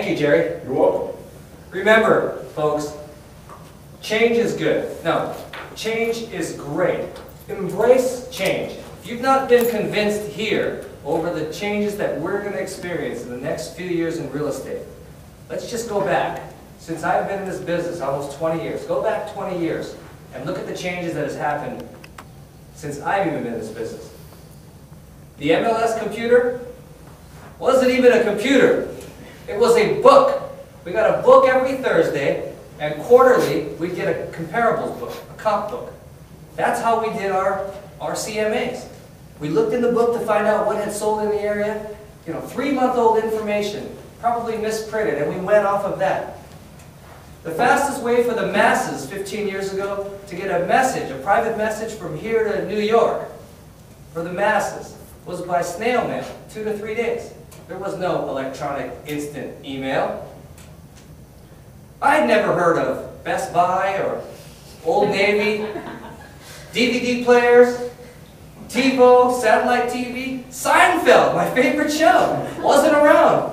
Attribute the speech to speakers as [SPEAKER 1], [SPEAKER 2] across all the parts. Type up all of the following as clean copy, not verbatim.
[SPEAKER 1] Thank you, Jerry.
[SPEAKER 2] You're welcome.
[SPEAKER 1] Remember, folks, change is good. No, change is great. Embrace change. If you've not been convinced here over the changes that we're going to experience in the next few years in real estate, let's just go back. Since I've been in this business almost 20 years, go back 20 years and look at the changes that has happened since I've even been in this business. The MLS computer wasn't even a computer. It was a book. We got a book every Thursday, and quarterly we'd get a comparables book, a comp book. That's how we did our CMAs. We looked in the book to find out what had sold in the area. You know, 3-month-old information, probably misprinted, and we went off of that. The fastest way for the masses 15 years ago to get a message, a private message from here to New York, for the masses, was by snail mail, 2 to 3 days. There was no electronic instant email. I'd never heard of Best Buy or Old Navy, DVD players, TiVo, satellite TV. Seinfeld, my favorite show, wasn't around.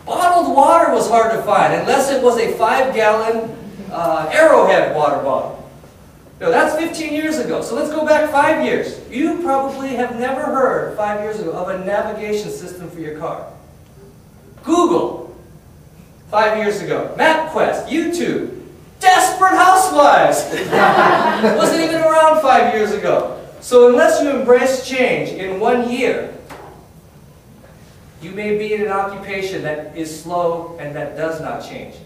[SPEAKER 1] Bottled water was hard to find, unless it was a 5-gallon Arrowhead water bottle. No, that's 15 years ago. So let's go back 5 years. You probably have never heard 5 years ago of a navigation system for your car. Google, 5 years ago. MapQuest, YouTube, Desperate Housewives. Wasn't even around 5 years ago. So unless you embrace change in 1 year, you may be in an occupation that is slow and that does not change.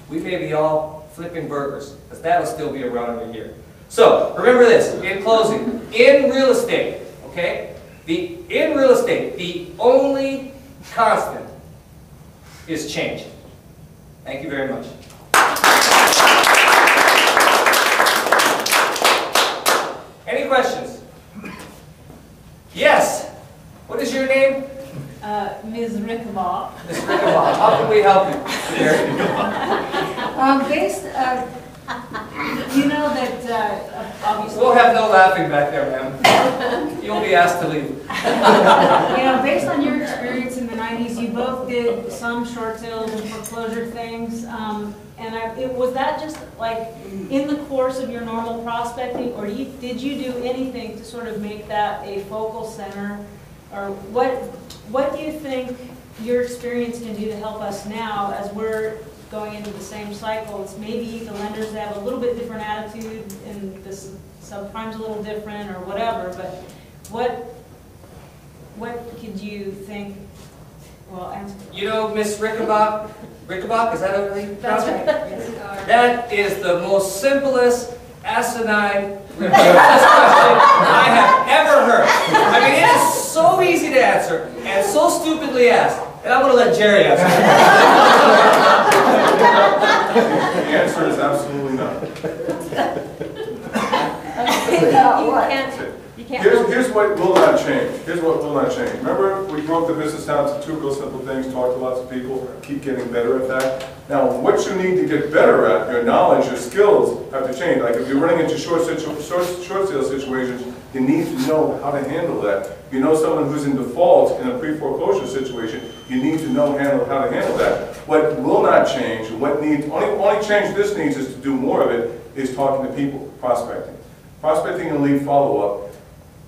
[SPEAKER 1] We may be all flipping burgers, because that'll still be around in a year. So, remember this, in closing, in real estate, okay? In real estate, the only constant is change. Thank you very much. Any questions? Yes. What is your name?
[SPEAKER 3] Ms. Rickabaugh.
[SPEAKER 1] Ms. Rickabaugh. How can we help you?
[SPEAKER 3] You know that obviously.
[SPEAKER 1] We'll have no laughing back there, ma'am. You'll be asked to leave.
[SPEAKER 3] You know, based on your experience in the 90s, you both did some short sales and foreclosure things. Was that just like in the course of your normal prospecting, or did you do anything to sort of make that a focal center? Or what do you think your experience can do to help us now as we're going into the same cycle? It's maybe the lenders have a little bit different attitude and the subprime's a little different or whatever, but what could you think? Well, answer.
[SPEAKER 1] You know, Miss Rickabaugh, is that what you pronounce it?
[SPEAKER 3] Yes.
[SPEAKER 1] That is the most simplest, asinine, ridiculous question I have ever heard. I mean, it is so easy to answer and so stupidly asked. And I'm going to let Jerry answer.
[SPEAKER 2] The answer is absolutely not. Here's what will not change. Here's what will not change. Remember, we broke the business down to 2 real simple things, talked to lots of people, keep getting better at that. Now, what you need to get better at, your knowledge, your skills, have to change. Like if you're running into short sale situations, you need to know how to handle that. If you know someone who's in default in a pre-foreclosure situation, you need to know how to handle that. What will not change, only change this needs is to do more of it, is talking to people, prospecting. Prospecting and lead follow-up.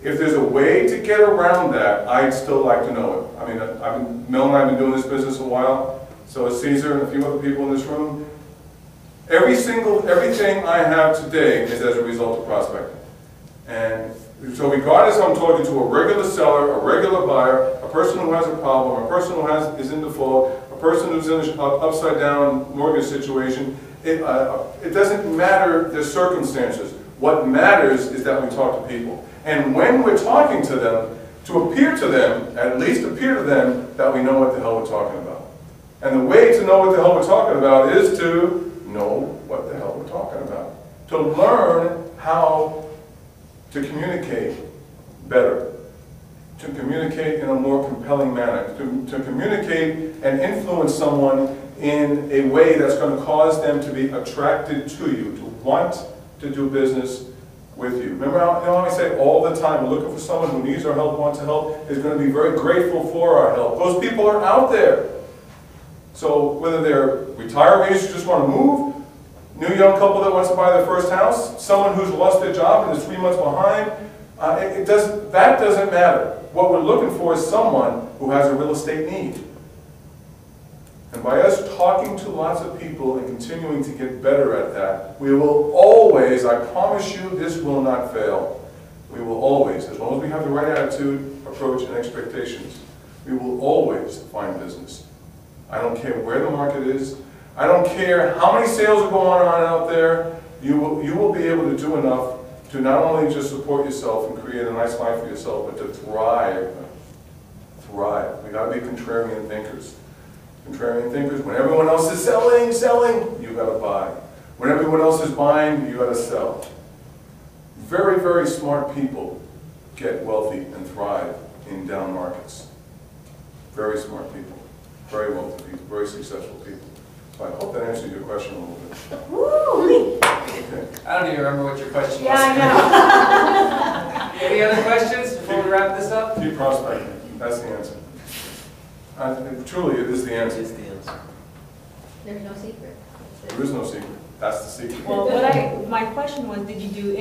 [SPEAKER 2] If there's a way to get around that, I'd still like to know it. I mean, Mel and I have been doing this business a while, so is Caesar and a few other people in this room. Everything I have today is as a result of prospecting. And so regardless if I'm talking to a regular seller, a regular buyer, a person who has a problem, a person who is in default, a person who's in an upside-down mortgage situation, it doesn't matter the circumstances. What matters is that we talk to people. And when we're talking to them, to appear to them, at least appear to them, that we know what the hell we're talking about. And the way to know what the hell we're talking about is to know what the hell we're talking about. To learn how to communicate better. To communicate in a more compelling manner. To communicate and influence someone in a way that's going to cause them to be attracted to you, to want to do business with you. Remember how I say all the time, we're looking for someone who needs our help, wants to help, is going to be very grateful for our help. Those people are out there. So whether they're retirees who just want to move, new young couple that wants to buy their first house, someone who's lost their job and is 3 months behind, that doesn't matter. What we're looking for is someone who has a real estate need. And by us talking to lots of people and continuing to get better at that, we will always, I promise you, this will not fail. We will always, as long as we have the right attitude, approach, and expectations, we will always find business. I don't care where the market is. I don't care how many sales are going on out there. You will be able to do enough to not only just support yourself and create a nice life for yourself, but to thrive. Thrive. We got to be contrarian thinkers. Contrarian thinkers, when everyone else is selling, you got to buy. When everyone else is buying, you got to sell. Very, very smart people get wealthy and thrive in down markets. Very smart people. Very wealthy people. Very successful people. So I hope that answered your question a little bit.
[SPEAKER 3] Woo!
[SPEAKER 2] Okay.
[SPEAKER 1] I don't even remember what your question was.
[SPEAKER 3] Yeah, I know.
[SPEAKER 1] Any other questions before we wrap this up?
[SPEAKER 2] Keep prospecting. That's the answer. Truly, it is the answer.
[SPEAKER 4] It's the answer.
[SPEAKER 5] There's no secret.
[SPEAKER 2] There is no secret. That's the secret.
[SPEAKER 3] Well, my question was, did you do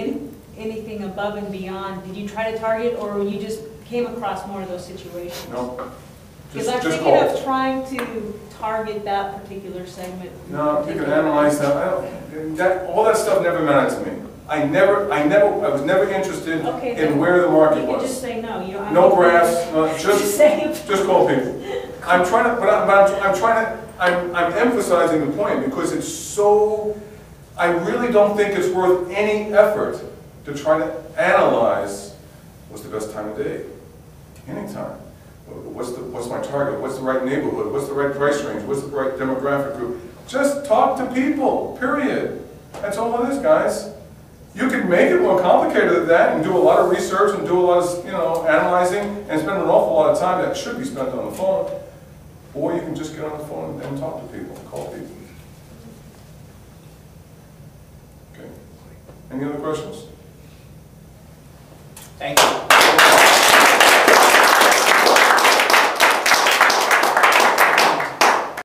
[SPEAKER 3] anything above and beyond? Did you try to target, or you just came across more of those situations?
[SPEAKER 2] No.
[SPEAKER 3] Because I'm
[SPEAKER 2] Just
[SPEAKER 3] thinking
[SPEAKER 2] call.
[SPEAKER 3] of trying to target that particular segment.
[SPEAKER 2] No, you can analyze that. All that stuff never mattered to me. I was never interested
[SPEAKER 3] Okay,
[SPEAKER 2] in where the market
[SPEAKER 3] You could just
[SPEAKER 2] was.
[SPEAKER 3] say no. You don't have
[SPEAKER 2] No
[SPEAKER 3] to-
[SPEAKER 2] graphs, no, just
[SPEAKER 3] say.
[SPEAKER 2] call people. I'm emphasizing the point because it's so, I really don't think it's worth any effort to try to analyze what's the best time of day, anytime. What's my target? What's the right neighborhood? What's the right price range? What's the right demographic group? Just talk to people, period. That's all it is, guys. You can make it more complicated than that and do a lot of research and do a lot of, analyzing and spend an awful lot of time that should be spent on the phone. Or you can just get on the phone and talk to people, call people. Okay. Any other questions?
[SPEAKER 1] Thank you.